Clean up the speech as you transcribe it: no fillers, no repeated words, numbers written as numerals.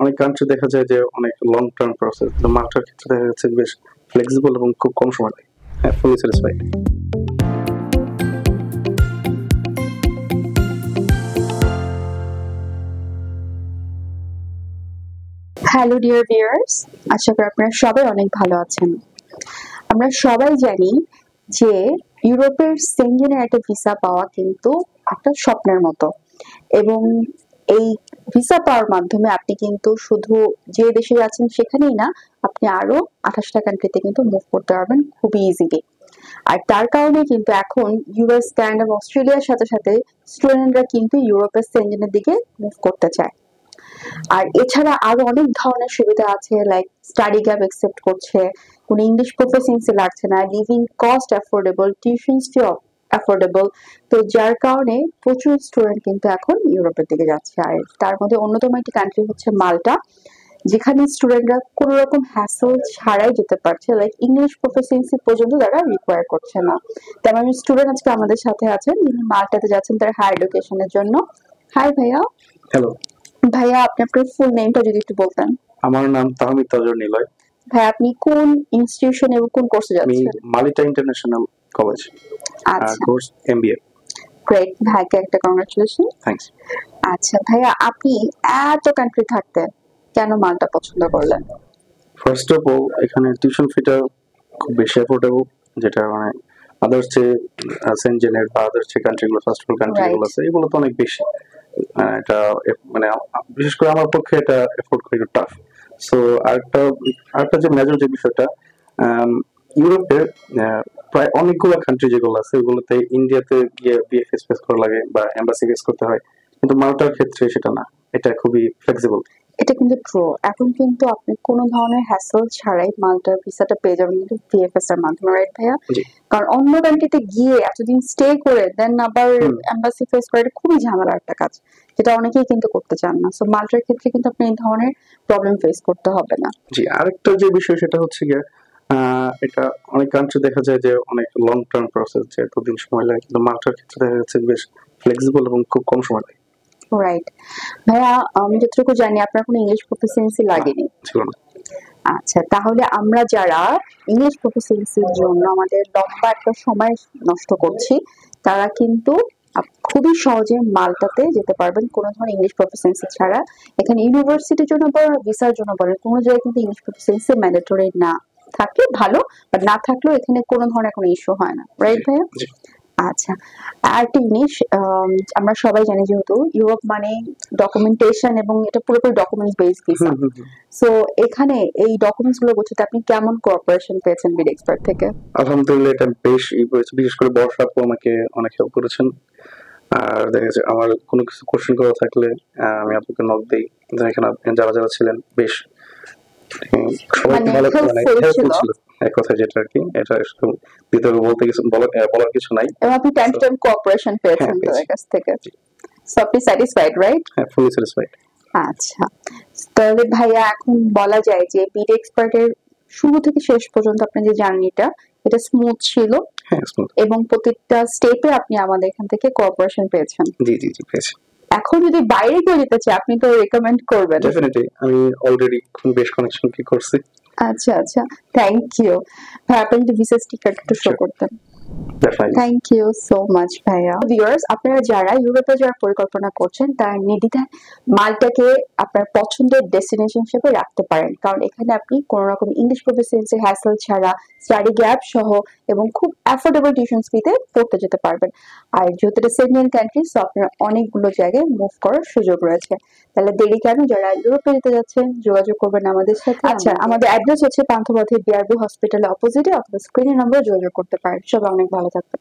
অনেক কান্ট্রি দেখা যায় যে অনেক লং টার্ম প্রসেস, কিন্তু মাল্টার ক্ষেত্রে দেখা যাচ্ছে বেশ ফ্লেক্সিবল এবং খুব কম সময় লাগে। হ্যাঁ, ফুলি স্যাটিসফাইড। হ্যালো ডিয়ার ভিউয়ার্স, আশা করি আপনারা সবাই অনেক ভালো আছেন। আমরা সবাই জানি যে ইউরোপের সেনজেনের একটা ভিসা পাওয়া কিন্তু একটা স্বপ্নের মতো, এবং এই ভিসা পাওয়ার মাধ্যমে আপনি কিন্তু শুধু যে দেশে যাচ্ছেন সেখানেই না, আপনি আরো 28টা কান্ট্রিতে কিন্তু মুভ করতে পারবেন খুবই ইজিলি। আর তার কারণে কিন্তু এখন ইউএস, কানাডা, অস্ট্রেলিয়ার সাথে সাথে স্টুডেন্টরা কিন্তু ইউরোপের সেনজেনের দিকে মুভ করতে চায়। আর এছাড়া আরো অনেক ধরনের সুবিধা আছে, লাইক স্টাডি গ্যাপ একসেপ্ট করছে, কোনো ইংলিশ প্রফিসিয়েন্সি লাগছে না, living cost affordable, tuition fee affordable. তো যার কারণে প্রচুর স্টুডেন্ট কিন্তু এখন ইউরোপের দিকে যাচ্ছে। আর তার মধ্যে অন্যতম একটি কান্ট্রি হচ্ছে মাল্টা, যেখানে স্টুডেন্টরা কোনো রকম হ্যাসল ছাড়াই যেতে পারছে, লাইক ইংলিশ প্রফিসিয়েন্সি পর্যন্ত তারা রিকোয়ার করছে না। তেমন স্টুডেন্ট আজকে আমাদের সাথে আছেন যিনি মাল্টাতে যাচ্ছেন তার হায়ার এডুকেশনের জন্য। হাই ভাইয়া। হ্যালো ভাইয়া, আপনি আপনার ফুল নেমটা যদি একটু বলতেন। আমার নাম তাহমিদ তাজর নিলয়। ভাই, আপনি কোন ইনস্টিটিউশন এবং কোন কোর্সে আমি যাচ্ছেন? মালিটা ইন্টারন্যাশনাল কলেজ, আচ্ছা, কোর্স এমবিএ। গ্রেট, ভাইকে একটা কংগ্রাচুলেশন। থ্যাঙ্কস। আচ্ছা ভাইয়া, আপনি এত কান্ট্রি থাকতে কেন মালটা পছন্দ করলেন? ফার্স্ট অফ অল, এখানে টিউশন ফিটা খুব বেশি অ্যাফোর্ডেবল, যেটা মানে আদার্স যে সেনজেনের বা আদার্স যে কান্ট্রিগুলো, ফার্স্ট ওয়ার্ল্ড কান্ট্রিগুলো আছে এগুলো তো অনেক বেশি। এটা মানে বিশেষ করে আমার পক্ষে এটা এফোর্ড করা একটু টাফ। সো আরেকটা যে মেজর যে বিষয়টা, ইউরোপে প্রায় অনেকগুলো কান্ট্রি যেগুলো আছে ওগুলোতে ইন্ডিয়াতে গিয়ে বিএফএস ফেস করা লাগে বা এম্বাসি ফেস করতে হয়, কিন্তু মাল্টার ক্ষেত্রে সেটা না, এটা খুবই ফ্লেক্সিবল। এটা কিন্তু ট্রু। এখন কিন্তু আপনি কোনো ধরনের হ্যাসল ছাড়াই মাল্টার ভিসাটা পেয়ে যাবেন কিন্তু ভিএফএস এর মাধ্যমে, রাইট ভাইয়া? কারণ অন্য কান্ট্রিতে গিয়ে এতদিন স্টে করে দেন আবার এম্বাসি ফেস করা এটা খুবই ঝামেলার একটা কাজ, যেটা অনেকেই কিন্তু করতে চান না। সো মাল্টার ক্ষেত্রে কিন্তু আপনি এই ধরনের প্রবলেম ফেস করতে হবে না। জি, আরেকটা যে বিষয় সেটা হচ্ছে গিয়ে এটা অনেক কান্ট্রি দেখা যায় যে অনেক লং টার্ম প্রসেস, যে এতদিন সময় লাগে, কিন্তু মাল্টার ক্ষেত্রে দেখা যাচ্ছে বেশ ফ্লেক্সিবল এবং খুব কম সময় লাগে। রাইট ভাইয়া, আমি যতটুকু জানি আপনার কোনো ইংলিশ প্রফিসিয়েন্সি লাগেনি। ছিল না। আচ্ছা, তাহলে আমরা যারা ইংলিশ প্রফিসিয়েন্সির জন্য আমাদের লম্বা একটা সময় নষ্ট করছি, তারা কিন্তু খুবই সহজে মাল্টাতে যেতে পারবেন কোনো ধরনের ইংলিশ প্রফিসিয়েন্সি ছাড়া। এখানে ইউনিভার্সিটির জন্য বলেন, ভিসার জন্য বলেন, কোনো জায়গায় কিন্তু ইংলিশ প্রফিসিয়েন্সি ম্যান্ডেটরি না। থাকলে ভালো, বাট না থাকলেও এখানে কোনো ধরনের কোনো ইস্যু হয় না, রাইট ভাইয়া? আচ্ছা, আরেকটা জিনিস, আমরা সবাই জানি যেহেতু ইউরোপ মানে ডকুমেন্টেশন এবং এটা পুরোপুরি ডকুমেন্টস বেসড ভিসা। সো এখানে এই ডকুমেন্টস গুলো গোছাতে আপনি কেমন কোঅপারেশন পেয়েছেন বিড এক্সপার্ট থেকে? আলহামদুলিল্লাহ, এটা বেশ বিশেষ করে বর্ষা আপু আমাকে অনেক হেল্প করেছেন। আর দেখা যাচ্ছে আমার কোনো কিছু কোশ্চেন করা থাকলে আমি আপুকে নক দিই। এখানে যারা যারা ছিলেন বেশ সবাই ভালো, মানে হেল্পফুল ছিল এক কথা, যেটা আর কি, এটা ভিতরে বলতে কিছু বলার কিছু নাই। এবং আপনি টাইম টু টাইম কোঅপারেশন পেয়েছেন তাদের কাছ থেকে। সো আপনি স্যাটিসফাইড, রাইট? হ্যাঁ, ফুলি স্যাটিসফাইড। আচ্ছা, তাহলে ভাইয়া এখন বলা যায় যে বিড এক্সপার্টের শুরু থেকে শেষ পর্যন্ত আপনার যে জার্নিটা এটা স্মুথ ছিল? হ্যাঁ, স্মুথ। এবং প্রত্যেকটা স্টেপে আপনি আমাদের এখান থেকে কোঅপারেশন পেয়েছেন? জি জি জি, পেয়েছি। এখন যদি বাইরে কেউ যেতে চায় আপনি তো রেকমেন্ড করবেন? ডেফিনেটলি, আমি অলরেডি বেশ কানেকশন কি করছি। আচ্ছা আচ্ছা, থ্যাংক ইউ ভাই। আপনি যদি ভিসা স্টিকার একটু শো করতেন। থ্যাংক ইউ সো মাচ ভাইয়া। ভিউয়ার্স, আপনারা যারা ইউরোপে যাওয়ার পরিকল্পনা করছেন তারা নির্দ্বিধায় মাল্টাকে আপনার পছন্দের ডেস্টিনেশন হিসেবে রাখতে পারেন, কারণ এখানে আপনি কোনো রকম ইংলিশ প্রফিসিয়েন্সি হ্যাসেল ছাড়া, স্টাডি গ্যাপ সহ এবং খুব অ্যাফোর্ডেবল টিউশন ফিতে পড়তে যেতে পারবেন। আর যেহেতু এটা সেনজেন কান্ট্রি, সো আপনার অনেকগুলো জায়গায় মুভ করার সুযোগ রয়েছে। তাহলে দেরি কেন, যারা ইউরোপে যেতে যাচ্ছেন যোগাযোগ করবেন আমাদের সাথে। আচ্ছা, আমাদের অ্যাড্রেস হচ্ছে পান্থপথে বিআরবি হসপিটালের অপোজিটে, অথবা স্ক্রিনের নম্বরে যোগাযোগ করতে পারেন। সবাই অনেক ভালো থাকবেন।